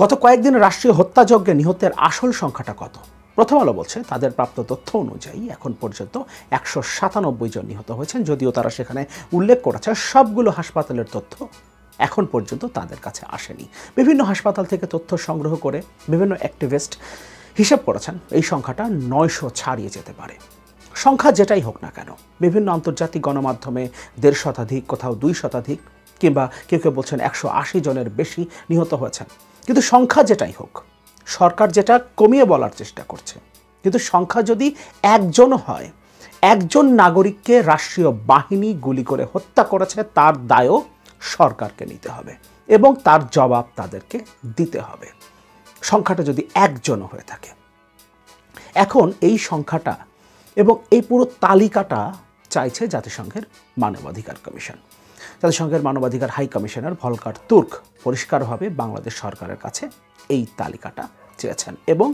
গত কয়েকদিন রাষ্ট্রীয় হত্যাযজ্ঞে নিহতের আসল সংখ্যাটা কত? প্রথম আলো বলছে তাদের প্রাপ্ত তথ্য অনুযায়ী এখন পর্যন্ত ১৯৭ জন নিহত হয়েছেন, যদিও তারা সেখানে উল্লেখ করেছে সবগুলো হাসপাতালের তথ্য এখন পর্যন্ত তাদের কাছে আসেনি। বিভিন্ন হাসপাতাল থেকে তথ্য সংগ্রহ করে বিভিন্ন অ্যাক্টিভিস্ট হিসাব করেছেন এই সংখ্যাটা ৯০০ ছাড়িয়ে যেতে পারে। সংখ্যা যেটাই হোক না কেন, বিভিন্ন আন্তর্জাতিক গণমাধ্যমে ১৫০ শতাধিক, কোথাও ২ শতাধিক, কিংবা কেউ কেউ বলছেন ১৮০ জনের বেশি নিহত হয়েছেন। কিন্তু সংখ্যা যেটাই হোক, সরকার যেটা কমিয়ে বলার চেষ্টা করছে, কিন্তু সংখ্যা যদি একজন হয়, একজন নাগরিককে রাষ্ট্রীয় বাহিনী গুলি করে হত্যা করেছে, তার দায়ও সরকারকে নিতে হবে এবং তার জবাব তাদেরকে দিতে হবে, সংখ্যাটা যদি একজনও হয়ে থাকে। এখন এই সংখ্যাটা এবং এই পুরো তালিকাটা চাইছে জাতিসংঘের মানবাধিকার কমিশন। জাতিসংঘের মানবাধিকার হাই কমিশনার ভলকার তুর্ক পরিষ্কারভাবে বাংলাদেশ সরকারের কাছে এই তালিকাটা চেয়েছেন এবং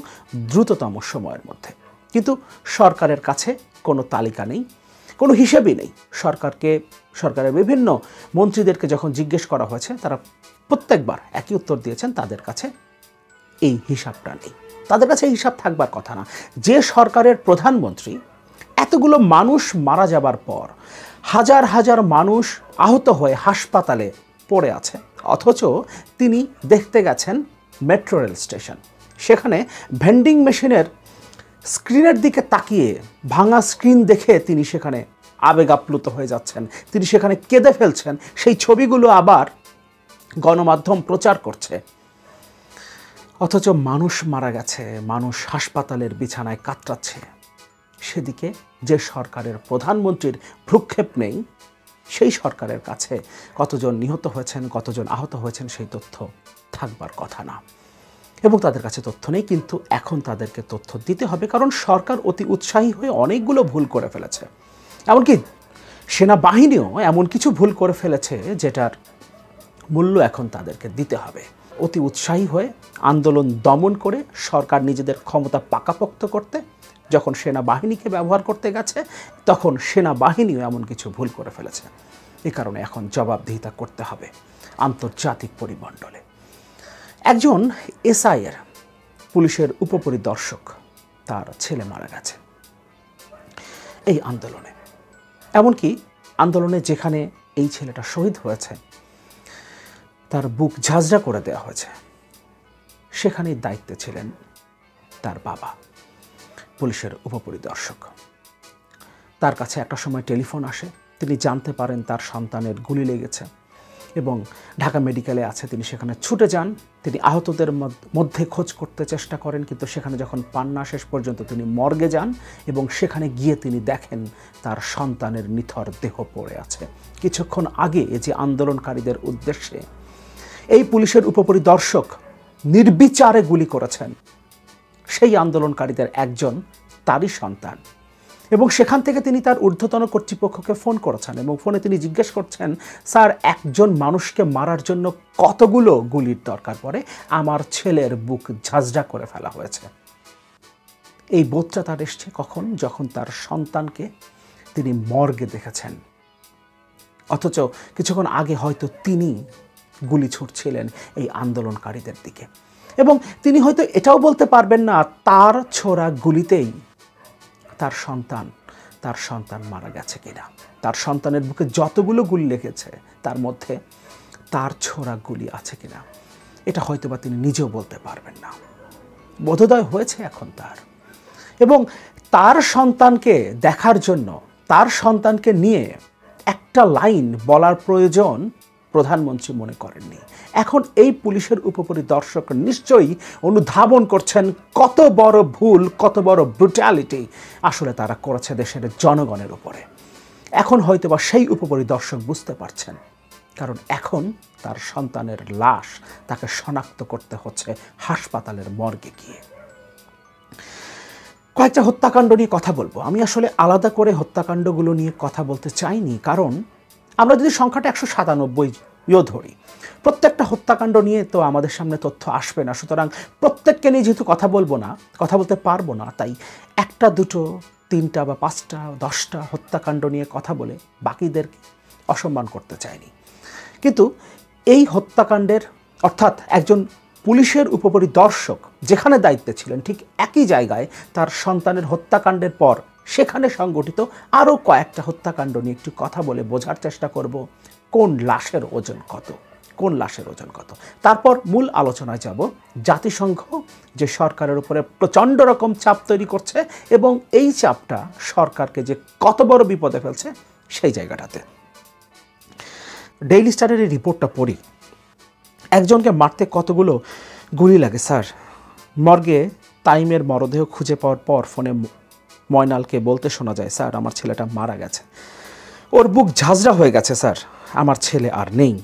দ্রুততম সময়ের মধ্যে। কিন্তু সরকারের কাছে কোনো তালিকা নেই, কোনো হিসেবই নেই। সরকারের বিভিন্ন মন্ত্রীদেরকে যখন জিজ্ঞেস করা হয়েছে, তারা প্রত্যেকবার একই উত্তর দিয়েছেন, তাদের কাছে এই হিসাবটা নেই। তাদের কাছে হিসাব থাকবার কথা না। যে সরকারের প্রধানমন্ত্রী এতগুলো মানুষ মারা যাবার পর হাজার হাজার মানুষ আহত হয়ে হাসপাতালে পড়ে আছে, অথচ তিনি দেখতে গেছেন মেট্রো রেল স্টেশন, সেখানে ভেন্ডিং মেশিনের স্ক্রিনের দিকে তাকিয়ে ভাঙা স্ক্রিন দেখে তিনি সেখানে আবেগ আপ্লুত হয়ে যাচ্ছেন, তিনি সেখানে কেঁদে ফেলছেন। সেই ছবিগুলো আবার গণমাধ্যম প্রচার করছে, অথচ মানুষ মারা গেছে, মানুষ হাসপাতালের বিছানায় কাতরাচ্ছে। সেদিকে যে সরকারের প্রধানমন্ত্রীর ভ্রুক্ষেপ নেই, সেই সরকারের কাছে কতজন নিহত হয়েছেন, কতজন আহত হয়েছেন সেই তথ্য থাকবার কথা না। এবং তাদের কাছে তথ্য নেই, কিন্তু এখন তাদেরকে তথ্য দিতে হবে, কারণ সরকার অতি উৎসাহী হয়ে অনেকগুলো ভুল করে ফেলেছে। এমনকি সেনাবাহিনীও এমন কিছু ভুল করে ফেলেছে যেটার মূল্য এখন তাদেরকে দিতে হবে। অতি উৎসাহী হয়ে আন্দোলন দমন করে সরকার নিজেদের ক্ষমতা পাকাপোক্ত করতে যখন সেনাবাহিনীকে ব্যবহার করতে গেছে, তখন সেনাবাহিনীও এমন কিছু ভুল করে ফেলেছে। এই কারণে এখন জবাবদিহিতা করতে হবে আন্তর্জাতিক পরিমণ্ডলে। একজন এসআইয়ের, পুলিশের উপপরিদর্শক, তার ছেলে মারা গেছে এই আন্দোলনে। এমনকি আন্দোলনে যেখানে এই ছেলেটা শহীদ হয়েছে, তার বুক ঝাঁঝরা করে দেওয়া হয়েছে, সেখানেই দায়িত্বে ছিলেন তার বাবা, পুলিশের উপপরিদর্শক। তার কাছে একটা সময় টেলিফোন আসে, তিনি জানতে পারেন তার সন্তানের গুলি লেগেছে এবং ঢাকা মেডিকেলে আছে। তিনি সেখানে ছুটে যান, তিনি আহতদের মধ্যে খোঁজ করতে চেষ্টা করেন, কিন্তু সেখানে যখন পান না, শেষ পর্যন্ত তিনি মর্গে যান এবং সেখানে গিয়ে তিনি দেখেন তার সন্তানের নিথর দেহ পড়ে আছে। কিছুক্ষণ আগে যে আন্দোলনকারীদের উদ্দেশ্যে এই পুলিশের উপপরিদর্শক নির্বিচারে গুলি করেছেন, সেই আন্দোলনকারীদের একজন তারই সন্তান। এবং সেখান থেকে তিনি তার ঊর্ধ্বতন কর্তৃপক্ষকে ফোন করেছেন এবং ফোনে তিনি জিজ্ঞেস করছেন, স্যার, একজন মানুষকে মারার জন্য কতগুলো গুলির দরকার পড়ে? আমার ছেলের বুক ঝাঁঝরা করে ফেলা হয়েছে। এই বোধটা তার এসছে কখন? যখন তার সন্তানকে তিনি মর্গে দেখেছেন, অথচ কিছুক্ষণ আগে হয়তো তিনি গুলি ছুটছিলেন এই আন্দোলনকারীদের দিকে। এবং তিনি হয়তো এটাও বলতে পারবেন না তার ছোড়া গুলিতেই তার সন্তান মারা গেছে কিনা। তার সন্তানের বুকে যতগুলো গুলি লেগেছে তার মধ্যে তার ছোড়া গুলি আছে কিনা, এটা হয়তোবা তিনি নিজেও বলতে পারবেন না। বোধোদয় হয়েছে এখন তার। এবং তার সন্তানকে দেখার জন্য, তার সন্তানকে নিয়ে একটা লাইন বলার প্রয়োজন প্রধানমন্ত্রী মনে করেননি। এখন এই পুলিশের উপপরিদর্শক নিশ্চয়ই অনুধাবন করছেন কত বড় ভুল, কত বড় ব্রুটালিটি আসলে তারা করেছে দেশের জনগণের উপরে। এখন হয়তোবা সেই উপপরিদর্শক বুঝতে পারছেন, কারণ এখন তার সন্তানের লাশ তাকে শনাক্ত করতে হচ্ছে হাসপাতালের মর্গে গিয়ে। কয়েকটা হত্যাকাণ্ড নিয়ে কথা বলবো। আমি আসলে আলাদা করে হত্যাকাণ্ডগুলো নিয়ে কথা বলতে চাইনি, কারণ আমরা যদি সংখ্যাটা ১৯৭ও ধরি, প্রত্যেকটা হত্যাকাণ্ড নিয়ে তো আমাদের সামনে তথ্য আসবে না। সুতরাং প্রত্যেককে নিয়ে যেহেতু কথা বলতে পারবো না, তাই একটা, দুটো, তিনটা বা পাঁচটা, 10টা হত্যাকাণ্ড নিয়ে কথা বলে বাকিদেরকে অসম্মান করতে চাইনি। কিন্তু এই হত্যাকাণ্ডের, অর্থাৎ একজন পুলিশের উপপরিদর্শক যেখানে দায়িত্বে ছিলেন ঠিক একই জায়গায় তার সন্তানের হত্যাকাণ্ডের পর সেখানে সংগঠিত আরও কয়েকটা হত্যাকাণ্ড নিয়ে একটু কথা বলে বোঝার চেষ্টা করব কোন লাশের ওজন কত, কোন লাশের ওজন কত। তারপর মূল আলোচনায় যাব জাতিসংঘ যে সরকারের উপরে প্রচণ্ড রকম চাপ তৈরি করছে এবং এই চাপটা সরকারকে যে কত বড় বিপদে ফেলছে সেই জায়গাটাতে। ডেইলি স্টারের এই রিপোর্টটা পড়ি। একজনকে মারতে কতগুলো গুলি লাগে স্যার। মর্গে তাইমের মরদেহ খুঁজে পাওয়ার পর ফোনে ময়নালকে বলতে শোনা যায়, স্যার আমার ছেলেটা মারা গেছে, ওর বুক ঝাঁঝরা হয়ে গেছে স্যার, আমার ছেলে আর নেই।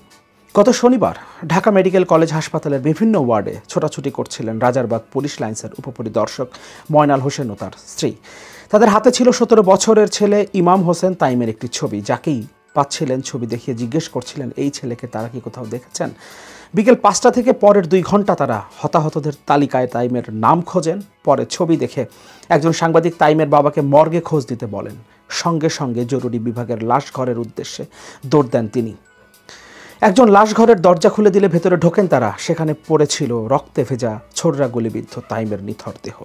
গত শনিবার ঢাকা মেডিকেল কলেজ হাসপাতালের বিভিন্ন ওয়ার্ডে ছোটাছুটি করছিলেন রাজারবাগ পুলিশ লাইন্সের উপপরিদর্শক ময়নাল হোসেন ও তার স্ত্রী। তাদের হাতে ছিল 17 বছরের ছেলে ইমাম হোসেন তাইমের একটি ছবি। যাকেই পাচ্ছিলেন ছবি দেখিয়ে জিজ্ঞেস করছিলেন এই ছেলেকে তারা কি কোথাও দেখেছেন। বিকেল 5টা থেকে পরের 2 ঘন্টা তারা হতাহতদের তালিকায় তাইমের নাম খোঁজেন। পরে ছবি দেখে একজন সাংবাদিক তাইমের বাবাকে মর্গে খোঁজ দিতে বলেন। সঙ্গে সঙ্গে জরুরি বিভাগের লাশ ঘরের উদ্দেশ্যে দৌড় দেন তিনি। একজন লাশ ঘরের দরজা খুলে দিলে ভেতরে ঢোকেন তারা। সেখানে পড়েছিল রক্তে ভেজা ছোড়রা গুলিবিদ্ধ তাইমের নিথর দেহ।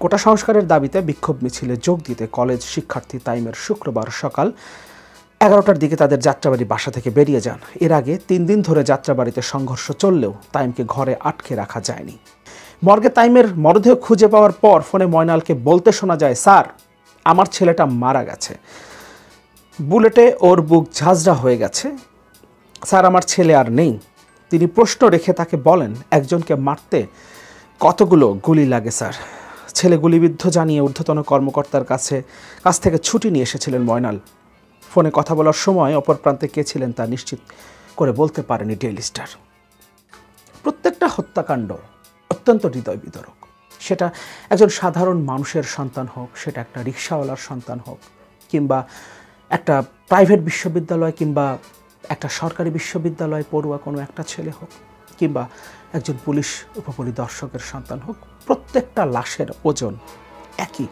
কোটা সংস্কারের দাবিতে বিক্ষোভ মিছিলে যোগ দিতে কলেজ শিক্ষার্থী তাইমের শুক্রবার সকাল 11টার দিকে তাদের যাত্রাবাড়ি বাসা থেকে বেরিয়ে যান। এর আগে 3 দিন ধরে যাত্রাবাড়িতে সংঘর্ষ চললেও তাইমকে ঘরে আটকে রাখা যায়নি। মর্গে তাইমের মরদেহ খুঁজে পাওয়ার পর ফোনে ময়নালকে বলতে শোনা যায়, স্যার আমার ছেলেটা মারা গেছে, বুলেটে ওর বুক ঝাঁঝরা হয়ে গেছে, স্যার আমার ছেলে আর নেই। তিনি প্রশ্ন রেখে তাকে বলেন, একজনকে মারতে কতগুলো গুলি লাগে স্যার। ছেলে গুলিবিদ্ধ জানিয়ে ঊর্ধ্বতন কর্মকর্তার কাছ থেকে ছুটি নিয়ে এসেছিলেন ময়নাল। ফোনে কথা বলার সময় অপর প্রান্তে কে ছিলেন তা নিশ্চিত করে বলতে পারেনি ডেইলি স্টার। প্রত্যেকটা হত্যাকাণ্ড অত্যন্ত হৃদয় বিদারক। সেটা একজন সাধারণ মানুষের সন্তান হোক, সেটা একটা রিক্সাওয়ালার সন্তান হোক, কিংবা একটা প্রাইভেট বিশ্ববিদ্যালয় কিংবা একটা সরকারি বিশ্ববিদ্যালয় পড়ুয়া কোনো একটা ছেলে হোক, কিংবা একজন পুলিশ উপপরিদর্শকের সন্তান হোক, প্রত্যেকটা লাশের ওজন একই।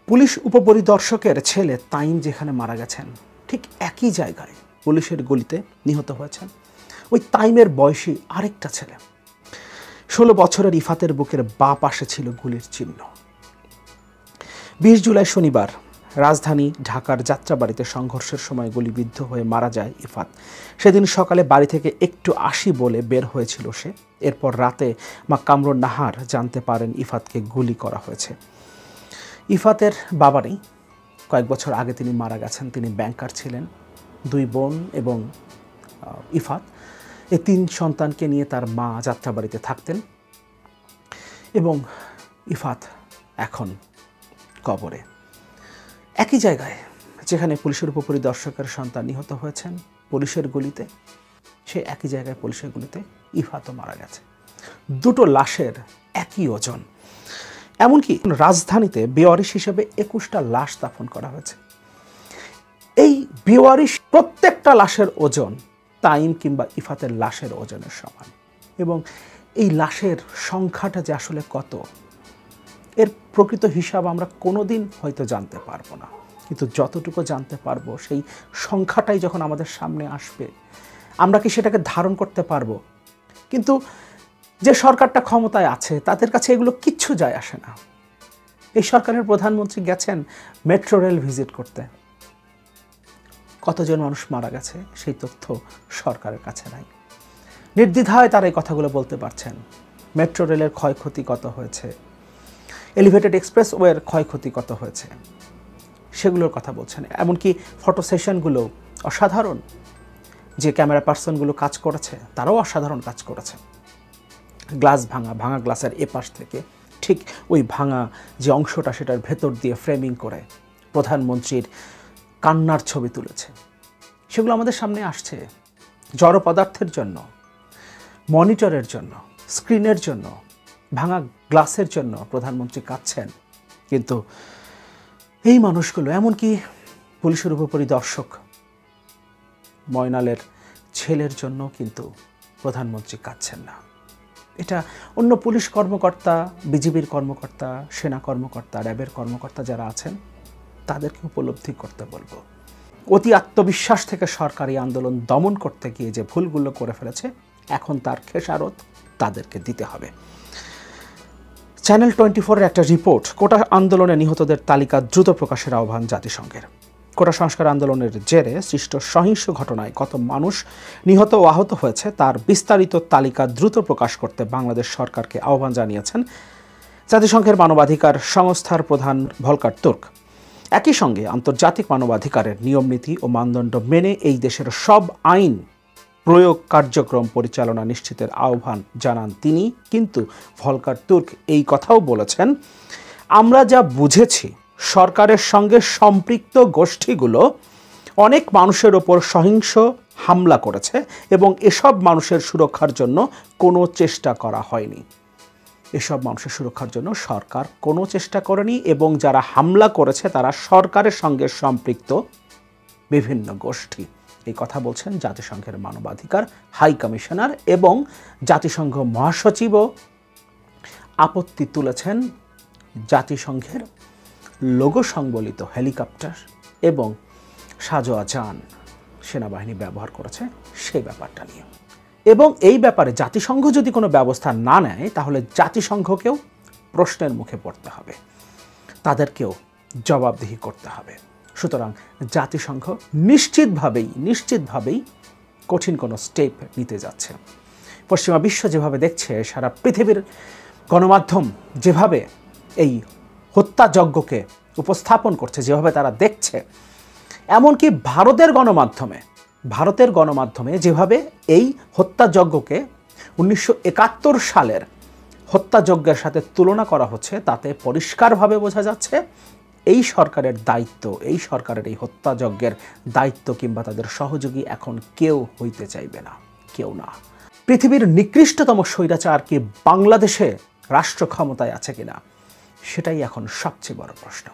পুলিশ উপপরিদর্শকের ছেলে তাইম যেখানে মারা গেছেন ঠিক একই জায়গায় পুলিশের গুলিতে নিহত হয়েছেন ওই তাইমের বয়সী আরেকটা ছেলে। 16 বছরের ইফাতের বুকের বাঁ পাশে ছিল গুলির চিহ্ন। 20 জুলাই শনিবার রাজধানী ঢাকার যাত্রাবাড়িতে সংঘর্ষের সময় গুলিবিদ্ধ হয়ে মারা যায় ইফাত। সেদিন সকালে বাড়ি থেকে একটু আসি বলে বের হয়েছিল সে। এরপর রাতে মা কামরুন নাহার জানতে পারেন ইফাতকে গুলি করা হয়েছে। ইফাতের বাবা নেই, কয়েক বছর আগে তিনি মারা গেছেন। তিনি ব্যাংকার ছিলেন। 2 বোন এবং ইফাত, এই 3 সন্তানকে নিয়ে তার মা যাত্রাবাড়িতে থাকতেন এবং ইফাত এখন কবরে। একই জায়গায় যেখানে পুলিশের উপপরিদর্শকের সন্তান নিহত হয়েছেন পুলিশের গুলিতে, সে একই জায়গায় পুলিশের গুলিতে ইফাতও মারা গেছে। 2টো লাশের একই ওজন। এমনকি রাজধানীতে বেওয়ারিশ হিসেবে 21টা লাশ দাফন করা হয়েছে। এই বেওয়ারিশ প্রত্যেকটা লাশের ওজন তাইম কিংবা ইফাতের লাশের ওজনের সমান। এবং এই লাশের সংখ্যাটা যে আসলে কত, এর প্রকৃত হিসাব আমরা কোনোদিন হয়তো জানতে পারবো না, কিন্তু যতটুকু জানতে পারবো সেই সংখ্যাটাই যখন আমাদের সামনে আসবে আমরা কি সেটাকে ধারণ করতে পারবো? কিন্তু যে সরকারটা ক্ষমতায় আছে তাদের কাছে এগুলো কিচ্ছু যায় আসে না। এই সরকারের প্রধানমন্ত্রী গেছেন মেট্রো রেল ভিজিট করতে, কতজন মানুষ মারা গেছে সেই তথ্য সরকারের কাছে নাই। নির্দ্বিধায় তারা এই কথাগুলো বলতে পারছেন। মেট্রো রেলের ক্ষয়ক্ষতি কত হয়েছে, এলিভেটেড এক্সপ্রেসওয়ের ক্ষয়ক্ষতি কত হয়েছে সেগুলোর কথা বলছেন। এমনকি ফটো সেশনগুলো অসাধারণ, যে ক্যামেরা পার্সনগুলো কাজ করেছে তারাও অসাধারণ কাজ করেছে। গ্লাস ভাঙা গ্লাসের এপাশ থেকে ঠিক ওই ভাঙা যে অংশটা সেটার ভেতর দিয়ে ফ্রেমিং করে প্রধানমন্ত্রীর কান্নার ছবি তুলেছে। সেগুলো আমাদের সামনে আসছে। জড় পদার্থের জন্য, মনিটরের জন্য, স্ক্রিনের জন্য, ভাঙা গ্লাসের জন্য প্রধানমন্ত্রী কাঁদছেন। কিন্তু এই মানুষগুলো, এমনকি পুলিশের উপপরিদর্শক ময়নালের ছেলের জন্য কিন্তু প্রধানমন্ত্রী কাঁদছেন না। এটা অন্য পুলিশ কর্মকর্তা, বিজিবির কর্মকর্তা, সেনা কর্মকর্তা, র্যাবের কর্মকর্তা যারা আছেন তাদেরকে উপলব্ধি করতে বলবো। অতি আত্মবিশ্বাস থেকে সরকারি আন্দোলন দমন করতে গিয়ে যে ভুলগুলো করে ফেলেছে, এখন তার খেসারত তাদেরকে দিতে হবে। চ্যানেল 24-এর একটা রিপোর্ট, কোটা আন্দোলনে নিহতদের তালিকা দ্রুত প্রকাশের আহ্বান জাতিসংঘের। কোটা সংস্কার আন্দোলনের জেরে সৃষ্ট সহিংস ঘটনায় কত মানুষ নিহত ও আহত হয়েছে তার বিস্তারিত তালিকা দ্রুত প্রকাশ করতে বাংলাদেশ সরকারকে আহ্বান জানিয়েছেন জাতিসংঘের মানবাধিকার সংস্থার প্রধান ভলকার তুর্ক। একই সঙ্গে আন্তর্জাতিক মানবাধিকারের নিয়মনীতি ও মানদণ্ড মেনে এই দেশের সব আইন প্রয়োগ কার্যক্রম পরিচালনা নিশ্চিতের আহ্বান জানান তিনি। কিন্তু ভলকার তুর্ক এই কথাও বলেছেন, আমরা যা বুঝেছি সরকারের সঙ্গে সম্পৃক্ত গোষ্ঠীগুলো অনেক মানুষের ওপর সহিংস হামলা করেছে এবং এসব মানুষের সুরক্ষার জন্য কোনো চেষ্টা করা হয়নি। এসব মানুষের সুরক্ষার জন্য সরকার কোনো চেষ্টা করেনি এবং যারা হামলা করেছে তারা সরকারের সঙ্গে সম্পৃক্ত বিভিন্ন গোষ্ঠী। এই কথা বলছেন জাতিসংঘের মানবাধিকার হাই কমিশনার এবং জাতিসংঘ মহাসচিবও আপত্তি তুলেছেন জাতিসংঘের লোগো সংবলিত হেলিকপ্টার এবং সাজোয়া যান সেনাবাহিনী ব্যবহার করেছে সেই ব্যাপারটা নিয়ে। এবং এই ব্যাপারে জাতিসংঘ যদি কোনো ব্যবস্থা না নেয় তাহলে জাতিসংঘকেও প্রশ্নের মুখে পড়তে হবে, তাদেরকেও জবাবদিহি করতে হবে। সুতরাং জাতিসংঘ নিশ্চিতভাবেই কঠিন কোনো স্টেপ নিতে যাচ্ছে। পশ্চিমা বিশ্ব যেভাবে দেখছে, সারা পৃথিবীর গণমাধ্যম যেভাবে এই হত্যাযজ্ঞকে উপস্থাপন করছে, যেভাবে তারা দেখছে, এমনকি ভারতের গণমাধ্যমে যেভাবে এই হত্যাযজ্ঞকে 1971 সালের হত্যাযজ্ঞের সাথে তুলনা করা হচ্ছে, তাতে পরিষ্কারভাবে বোঝা যাচ্ছে এই সরকারের দায়িত্ব, এই সরকারের এই হত্যাযজ্ঞের দায়িত্ব কিংবা তাদের সহযোগী এখন কেউ হইতে চাইবে না, কেউ না। পৃথিবীর নিকৃষ্টতম স্বৈরাচার কি বাংলাদেশে রাষ্ট্র ক্ষমতায় আছে কিনা, সেটাই এখন সবচেয়ে বড় প্রশ্ন।